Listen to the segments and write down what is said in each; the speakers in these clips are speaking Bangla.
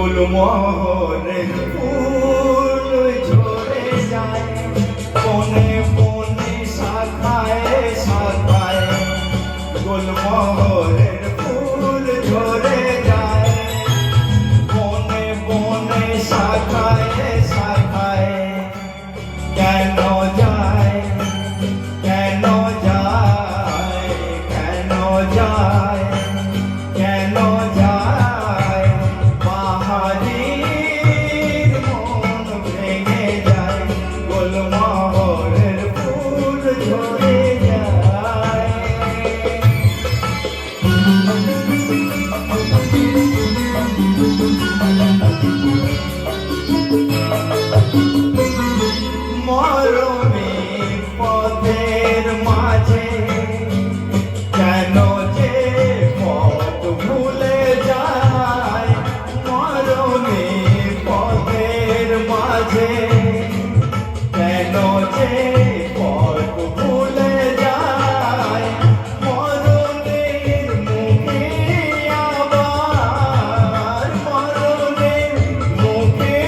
গুলমোহরের ফুল ঝরে যায় বনে বনে শাখায় শাখায় গুলমোহরের ফুল ঝরে যায় বনে বনে শাখায় শাখায় কেন যায় কেন যায় কেন যায় কেন যায় বাহারির মন ভেঙে যায় গুলমোহরের ফুল ঝরে যায় মরমে পথের মাঝে কেন যে পথ ভুলে যায় মরমে পথের মাঝে কেন যে পথ ভুলে যায় মরণের মুখে আবার মরণের মুখে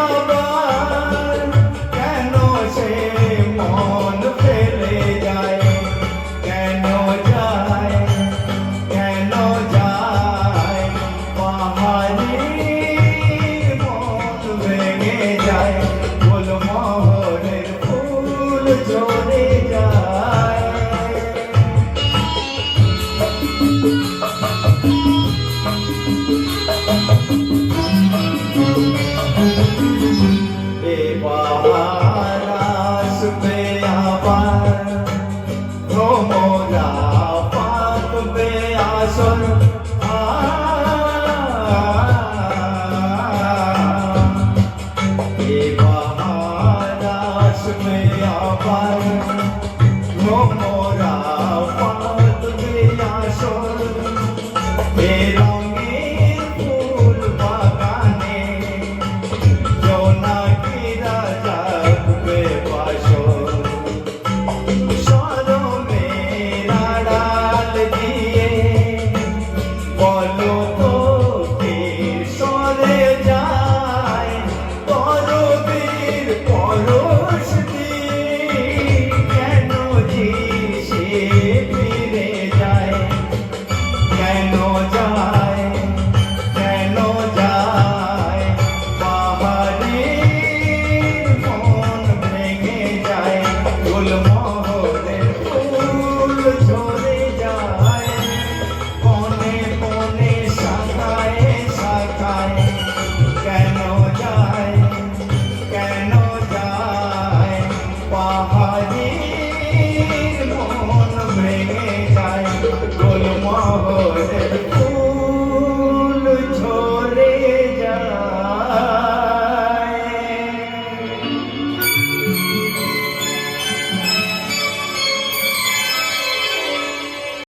আবার কেন সে মন ফেলে যায় কেন যায় কেন যায় পাহাড়ি মন ভেঙে যায়